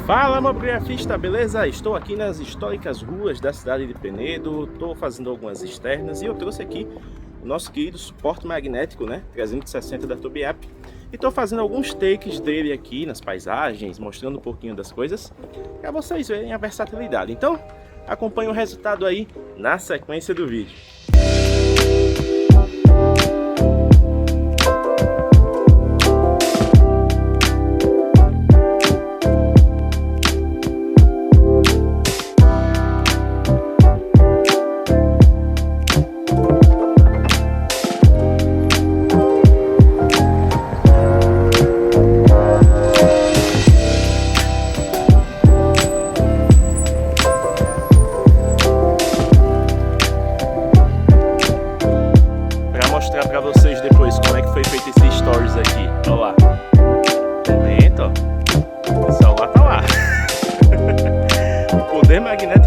Fala, mobigrafista, beleza? Estou aqui nas históricas ruas da cidade de Penedo, estou fazendo algumas externas e eu trouxe aqui o nosso querido suporte magnético, né, 360 da Tobiap, e estou fazendo alguns takes dele aqui nas paisagens, mostrando um pouquinho das coisas, para vocês verem a versatilidade. Então, acompanhe o resultado aí na sequência do vídeo. Mostrar para vocês depois como é que foi feito esse stories aqui. Olha lá, comenta, ó. O pessoal lá tá lá. O poder magnético